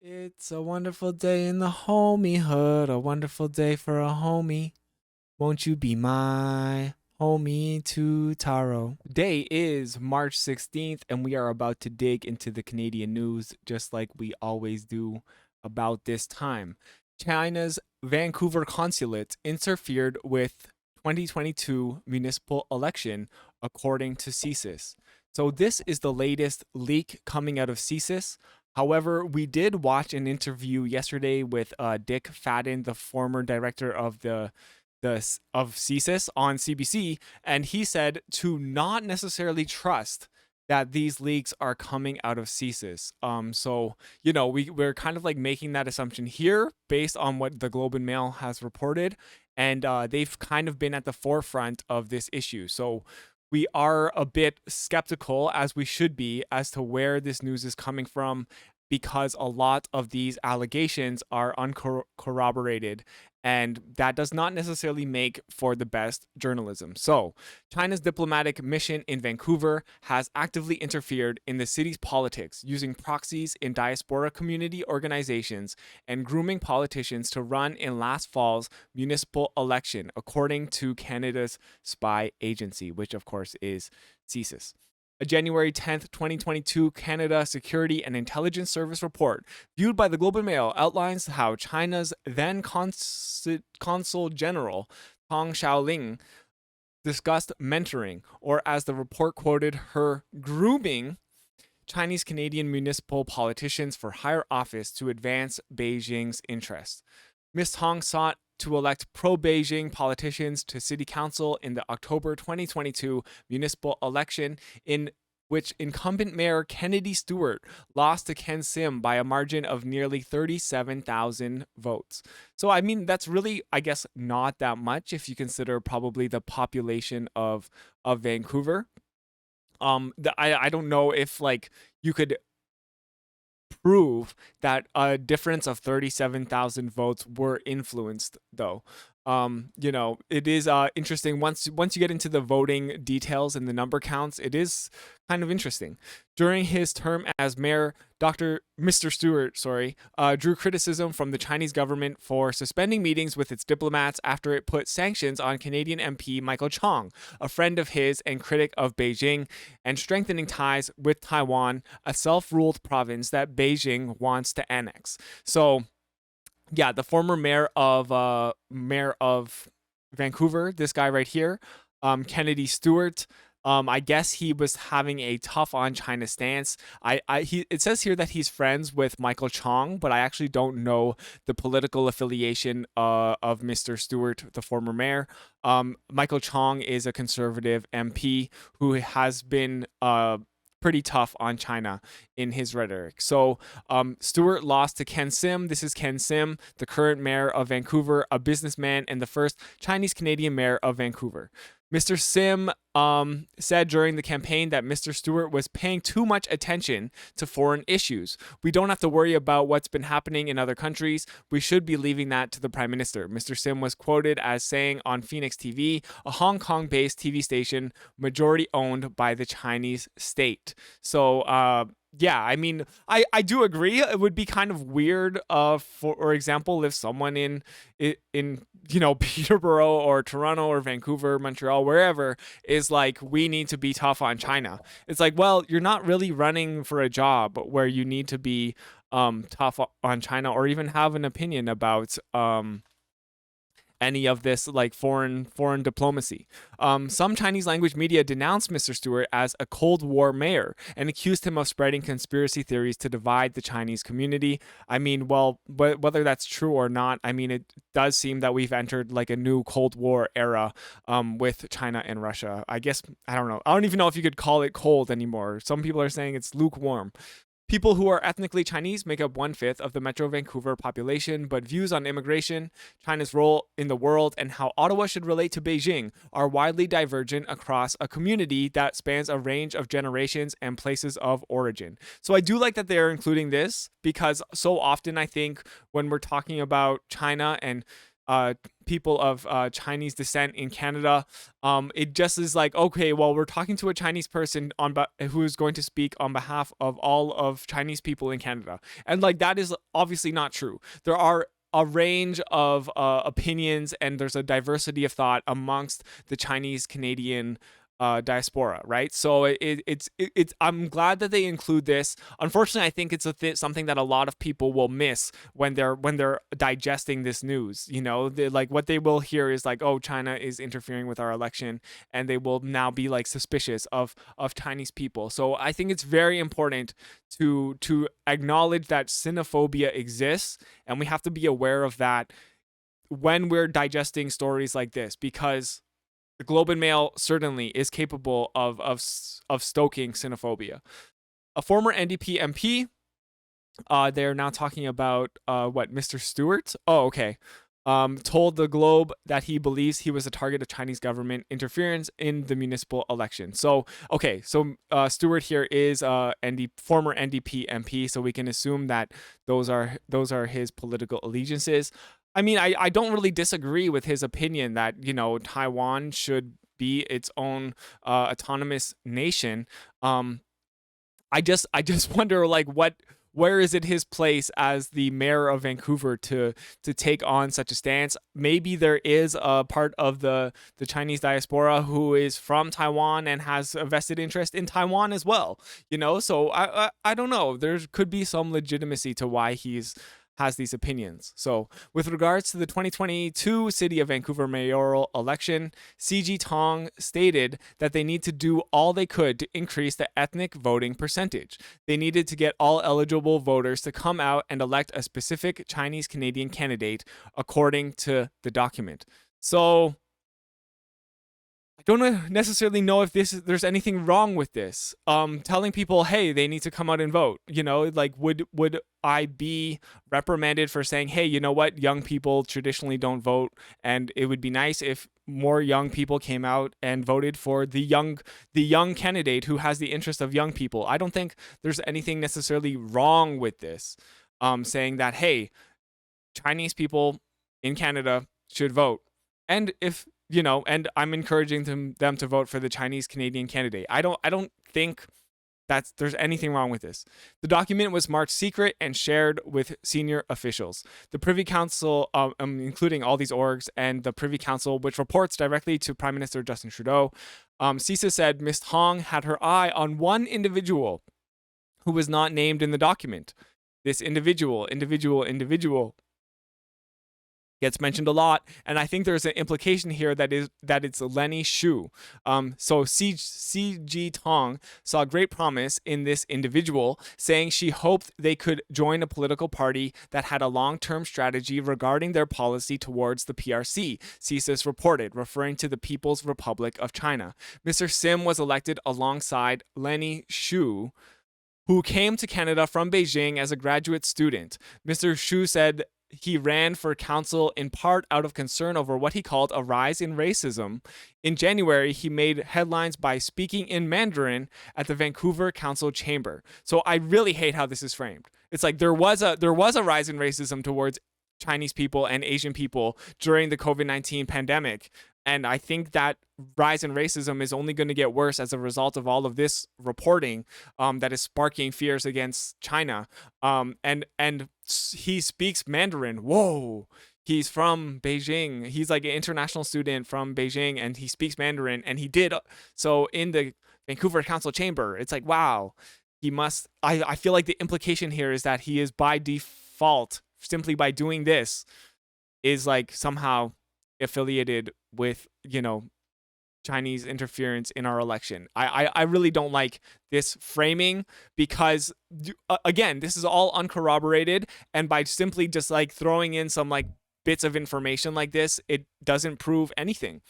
It's a wonderful day in the homiehood, a wonderful day for a homie. Won't you be my homie to Taro? Day is March 16th, and we are about to dig into the Canadian news just like we always do about this time. China's Vancouver consulate interfered with 2022 municipal election, according to CSIS. So, this is the latest leak coming out of CSIS. However, we did watch an interview yesterday with Dick Fadden, the former director of of CSIS on CBC, and he said to not necessarily trust that these leaks are coming out of CSIS. We're kind of like making that assumption here based on what the Globe and Mail has reported, and they've kind of been at the forefront of this issue. So we are a bit skeptical, as we should be, as to where this news is coming from, because a lot of these allegations are uncorroborated, and that does not necessarily make for the best journalism. So, China's diplomatic mission in Vancouver has actively interfered in the city's politics, using proxies in diaspora community organizations and grooming politicians to run in last fall's municipal election, according to Canada's spy agency, which of course is CSIS. A January 10th, 2022 Canada Security and Intelligence Service report, viewed by the Globe and Mail, outlines how China's then Consul General Tong Xiaoling discussed mentoring, or as the report quoted, her grooming Chinese Canadian municipal politicians for higher office to advance Beijing's interests. Ms. Tong sought to elect pro-Beijing politicians to city council in the October 2022 municipal election, in which incumbent mayor Kennedy Stewart lost to Ken Sim by a margin of nearly 37,000 votes. So, I mean, that's really, I guess, not that much if you consider probably the population of Vancouver. I don't know if like you could prove that a difference of 37,000 votes were influenced, though. It is interesting once you get into the voting details and the number counts. It is kind of interesting. During his term as mayor, Mr. Stewart, drew criticism from the Chinese government for suspending meetings with its diplomats after it put sanctions on Canadian MP Michael Chong, a friend of his and critic of Beijing, and strengthening ties with Taiwan, a self-ruled province that Beijing wants to annex. So, yeah, the former mayor of Vancouver, this guy right here, Kennedy Stewart. I guess he was having a tough on China stance. It says here that he's friends with Michael Chong, but I actually don't know the political affiliation of Mr. Stewart, the former mayor. Michael Chong is a conservative MP who has been pretty tough on China in his rhetoric. So, Stewart lost to Ken Sim. This is Ken Sim, the current mayor of Vancouver, a businessman and the first Chinese Canadian mayor of Vancouver. Mr. Sim said during the campaign that Mr. Stewart was paying too much attention to foreign issues. We don't have to worry about what's been happening in other countries. We should be leaving that to the Prime Minister. Mr. Sim was quoted as saying on Phoenix TV, a Hong Kong based TV station majority owned by the Chinese state. So, yeah, I mean, I do agree. It would be kind of weird, for example, if someone in Peterborough or Toronto or Vancouver, Montreal, wherever, is like, we need to be tough on China. It's like, well, you're not really running for a job where you need to be tough on China, or even have an opinion about any of this like foreign diplomacy. Some Chinese language media denounced Mr. Stewart as a Cold War mayor and accused him of spreading conspiracy theories to divide the Chinese community. I mean, well, whether that's true or not, I mean, it does seem that we've entered like a new Cold War era with China and Russia. I guess, I don't know. I don't even know if you could call it cold anymore. Some people are saying it's lukewarm. People who are ethnically Chinese make up 1/5 of the Metro Vancouver population, but views on immigration, China's role in the world, and how Ottawa should relate to Beijing are widely divergent across a community that spans a range of generations and places of origin. So I do like that they're including this, because so often I think when we're talking about China and people of Chinese descent in Canada. It just is like, okay, well, we're talking to a Chinese person who is going to speak on behalf of all of Chinese people in Canada, and like that is obviously not true. There are a range of opinions, and there's a diversity of thought amongst the Chinese Canadian diaspora, right? So it's I'm glad that they include this. Unfortunately, I think it's something that a lot of people will miss when they're digesting this news. You know, like what they will hear is like, oh, China is interfering with our election, and they will now be like suspicious of Chinese people. So I think it's very important to acknowledge that xenophobia exists, and we have to be aware of that when we're digesting stories like this, because the Globe and Mail certainly is capable of stoking xenophobia. A former NDP MP, they're now talking about Mr. Stewart. Oh, okay. Told the Globe that he believes he was a target of Chinese government interference in the municipal election. So, okay, so Stewart here is former NDP MP, so we can assume that those are his political allegiances. I mean, I don't really disagree with his opinion that, you know, Taiwan should be its own autonomous nation. I just wonder, like, where is it his place as the mayor of Vancouver to take on such a stance? Maybe there is a part of the Chinese diaspora who is from Taiwan and has a vested interest in Taiwan as well, you know? So I don't know. There could be some legitimacy to why has these opinions. So, with regards to the 2022 City of Vancouver mayoral election, CG Tong stated that they need to do all they could to increase the ethnic voting percentage. They needed to get all eligible voters to come out and elect a specific Chinese Canadian candidate, according to the document. So, I don't necessarily know if there's anything wrong with this. Telling people, hey, they need to come out and vote. You know, like would I be reprimanded for saying, hey, you know what, young people traditionally don't vote, and it would be nice if more young people came out and voted for the young candidate who has the interest of young people. I don't think there's anything necessarily wrong with this. Saying that, hey, Chinese people in Canada should vote, and if you know, and I'm encouraging them to vote for the Chinese Canadian candidate. I don't think there's anything wrong with this. The document was marked secret and shared with senior officials. The Privy Council, including all these orgs, and the Privy Council, which reports directly to Prime Minister Justin Trudeau, CSIS said Ms. Tong had her eye on one individual who was not named in the document. This individual gets mentioned a lot, and I think there's an implication here that it's Lenny Xu. So CG Tong saw great promise in this individual, saying she hoped they could join a political party that had a long-term strategy regarding their policy towards the PRC, CSIS reported, referring to the People's Republic of China. Mr. Sim was elected alongside Lenny Xu, who came to Canada from Beijing as a graduate student. Mr. Xu said he ran for council in part out of concern over what he called a rise in racism. In January, he made headlines by speaking in Mandarin at the Vancouver Council chamber. So I really hate how this is framed. It's like there was a rise in racism towards Chinese people and Asian people during the COVID-19 pandemic. And I think that rise in racism is only going to get worse as a result of all of this reporting that is sparking fears against China. And he speaks Mandarin. Whoa. He's from Beijing. He's like an international student from Beijing, and he speaks Mandarin. And he did so in the Vancouver Council chamber. It's like, wow, he must. I feel like the implication here is that he is by default, simply by doing this, is like somehow affiliated with, you know, Chinese interference in our election. I really don't like this framing because, again, this is all uncorroborated, and by simply just like throwing in some like bits of information like this, it doesn't prove anything.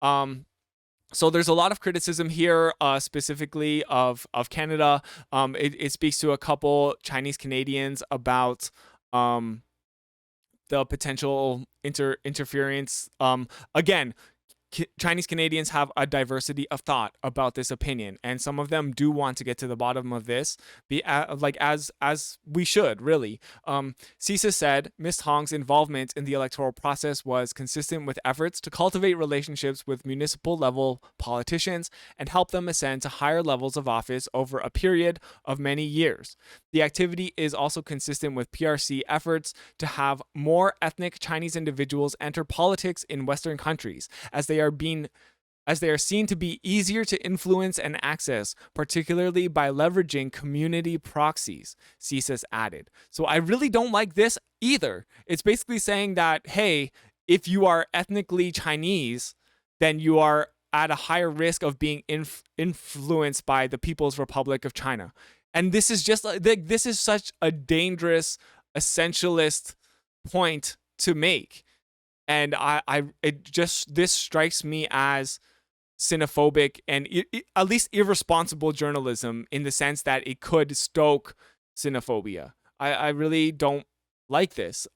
So there's a lot of criticism here, specifically of Canada. It speaks to a couple Chinese Canadians about the potential interference. Again, Chinese Canadians have a diversity of thought about this opinion, and some of them do want to get to the bottom of this, as we should really. CSIS said Ms. Hong's involvement in the electoral process was consistent with efforts to cultivate relationships with municipal level politicians and help them ascend to higher levels of office over a period of many years. The activity is also consistent with PRC efforts to have more ethnic Chinese individuals enter politics in Western countries, as they are seen to be easier to influence and access, particularly by leveraging community proxies, CSIS added. So I really don't like this either. It's basically saying that, hey, if you are ethnically Chinese, then you are at a higher risk of being influenced by the People's Republic of China. And this is just like, this is such a dangerous essentialist point to make. And this strikes me as xenophobic and at least irresponsible journalism, in the sense that it could stoke xenophobia. I really don't like this.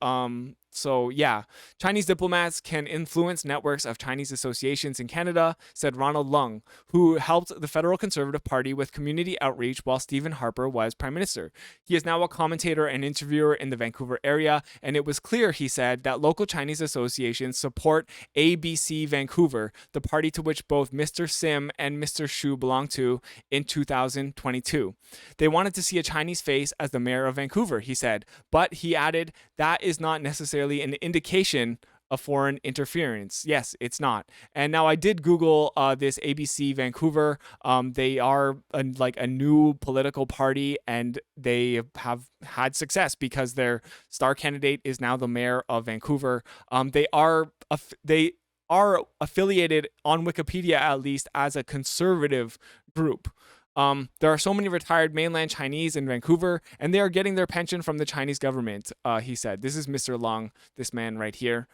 So yeah, Chinese diplomats can influence networks of Chinese associations in Canada, said Ronald Leung, who helped the Federal Conservative Party with community outreach while Stephen Harper was Prime Minister. He is now a commentator and interviewer in the Vancouver area, and it was clear, he said, that local Chinese associations support ABC Vancouver, the party to which both Mr. Sim and Mr. Shu belong to, in 2022. They wanted to see a Chinese face as the mayor of Vancouver, he said, but he added that is not necessarily an indication of foreign interference. Yes, it's not. And now I did Google this ABC Vancouver. They are a new political party, and they have had success because their star candidate is now the mayor of Vancouver. They are affiliated on Wikipedia, at least, as a conservative group. There are so many retired mainland Chinese in Vancouver, and they are getting their pension from the Chinese government, he said. This is Mr. Leung, this man right here.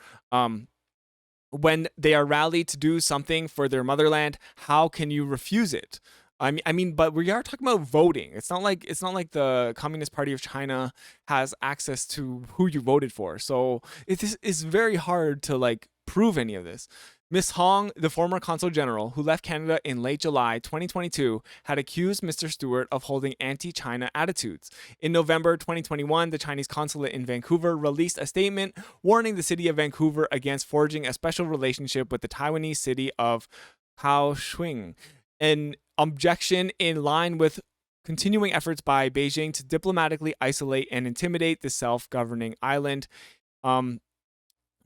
When they are rallied to do something for their motherland, how can you refuse it? I mean, but we are talking about voting. It's not like the Communist Party of China has access to who you voted for. So it's very hard to prove any of this. Ms. Hong, the former consul general who left Canada in late July 2022, had accused Mr. Stewart of holding anti-China attitudes. In November 2021, the Chinese consulate in Vancouver released a statement warning the city of Vancouver against forging a special relationship with the Taiwanese city of Kaohsiung, an objection in line with continuing efforts by Beijing to diplomatically isolate and intimidate the self-governing island.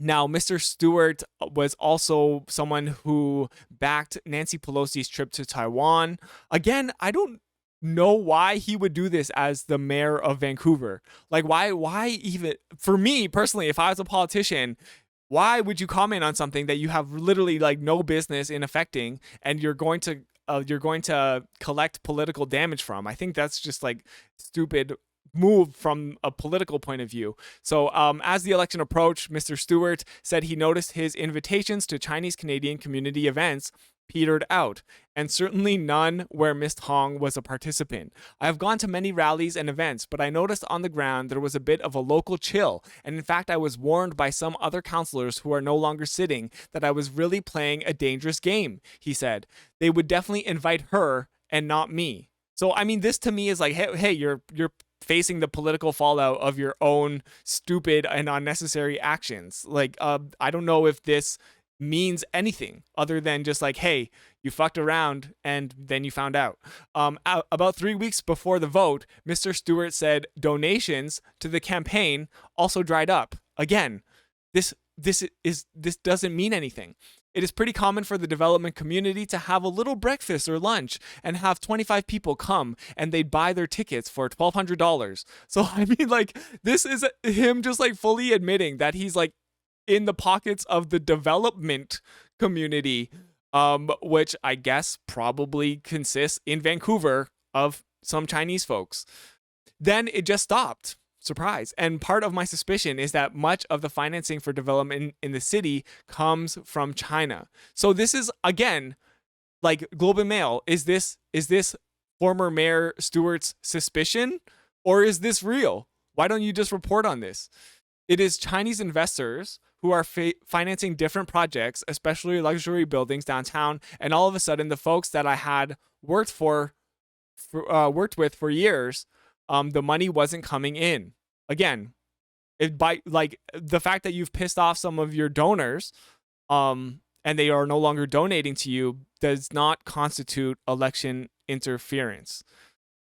Now, Mr. Stewart was also someone who backed Nancy Pelosi's trip to Taiwan. Again, I don't know why he would do this as the mayor of Vancouver. Why even, for me personally, if I was a politician, why would you comment on something that you have literally no business in affecting, and you're going to collect political damage from? I think that's just stupid move from a political point of view. So as the election approached, Mr. Stewart said he noticed his invitations to Chinese Canadian community events petered out, and certainly none where Ms. Hong was a participant. I have gone to many rallies and events, but I noticed on the ground there was a bit of a local chill, and in fact I was warned by some other councillors who are no longer sitting that I was really playing a dangerous game, he said. They would definitely invite her and not me. So I mean, this to me is hey, you're facing the political fallout of your own stupid and unnecessary actions. I don't know if this means anything other than just hey, you fucked around and then you found out. About 3 weeks before the vote, Mr. Stewart said donations to the campaign also dried up. Again, this doesn't mean anything. It is pretty common for the development community to have a little breakfast or lunch and have 25 people come, and they'd buy their tickets for $1,200. So I mean, this is him just fully admitting that he's in the pockets of the development community, which I guess probably consists in Vancouver of some Chinese folks. Then it just stopped. Surprise. And part of my suspicion is that much of the financing for development in the city comes from China. So this is, again, Globe and Mail, is this former Mayor Stewart's suspicion, or is this real? Why don't you just report on this? It is Chinese investors who are financing different projects, especially luxury buildings downtown. And all of a sudden, the folks that I had worked with for years, the money wasn't coming in. Again, by like the fact that you've pissed off some of your donors, and they are no longer donating to you, does not constitute election interference.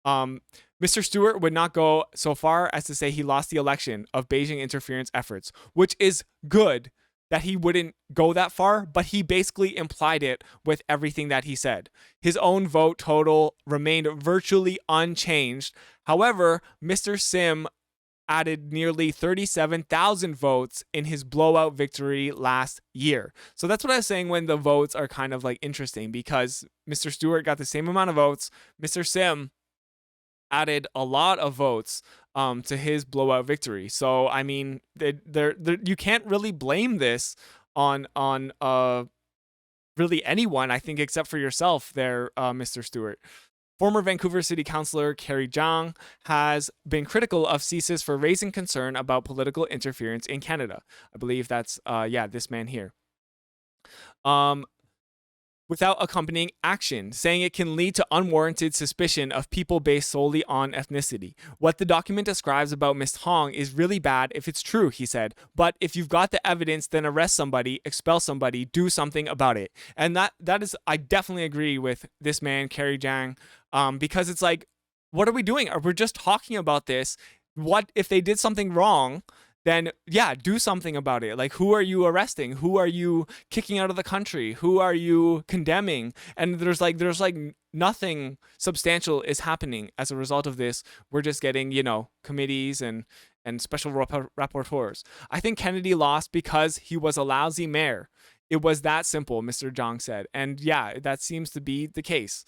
Mr. Stewart would not go so far as to say he lost the election of Beijing interference efforts, which is good that he wouldn't go that far, but he basically implied it with everything that he said. His own vote total remained virtually unchanged. However, Mr. Sim added nearly 37,000 votes in his blowout victory last year. So that's what I was saying when the votes are kind of like interesting, because Mr. Stewart got the same amount of votes. Mr. Sim added a lot of votes to his blowout victory. So I mean, you can't really blame this on really anyone, I think, except for yourself there, Mr. Stewart. Former Vancouver City Councillor Carrie Zhang has been critical of CSIS for raising concern about political interference in Canada. I believe that's this man here. Without accompanying action, saying it can lead to unwarranted suspicion of people based solely on ethnicity. What the document describes about Ms. Hong is really bad if it's true, he said. But if you've got the evidence, then arrest somebody, expel somebody, do something about it. And that is, I definitely agree with this man, Carrie Zhang, because it's like, what are we doing? We're just talking about this. What if they did something wrong? Then yeah, do something about it. Like, who are you arresting? Who are you kicking out of the country? Who are you condemning? And there's like nothing substantial is happening as a result of this. We're just getting, committees and special rapporteurs. I think Kennedy lost because he was a lousy mayor. It was that simple, Mr. Zhang said. And yeah, that seems to be the case.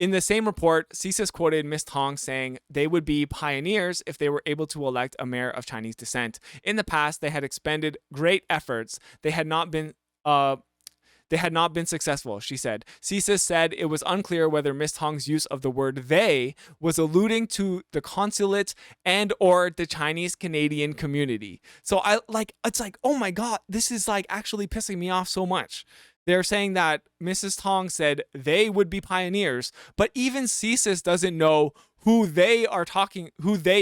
In the same report, CSIS quoted Ms. Tong saying they would be pioneers if they were able to elect a mayor of Chinese descent. In the past, they had expended great efforts. They had not been successful, she said. CSIS said it was unclear whether Ms. Tong's use of the word they was alluding to the consulate and or the Chinese Canadian community. So it's like, oh my God, this is like actually pissing me off so much. They're saying that Mrs. Tong said they would be pioneers, but even CSIS doesn't know who they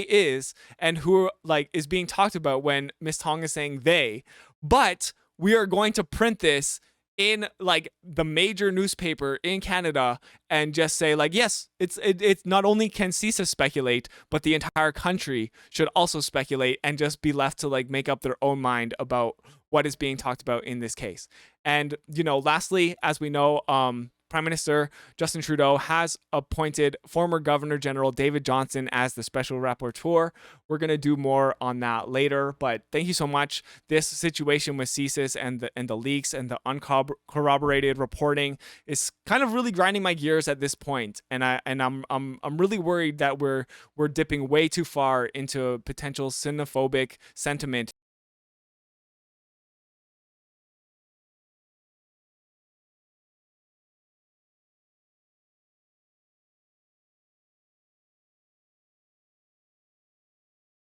is, and who is being talked about when Ms. Tong is saying they. But we are going to print this in the major newspaper in Canada and just say yes, it's not only can CSIS speculate, but the entire country should also speculate and just be left to make up their own mind about what is being talked about in this case. And lastly, as we know, Prime Minister Justin Trudeau has appointed former Governor General David Johnston as the special rapporteur. We're going to do more on that later, but thank you so much. This situation with CSIS and the leaks and the uncorroborated reporting is kind of really grinding my gears at this point, and I'm really worried that we're dipping way too far into potential xenophobic sentiment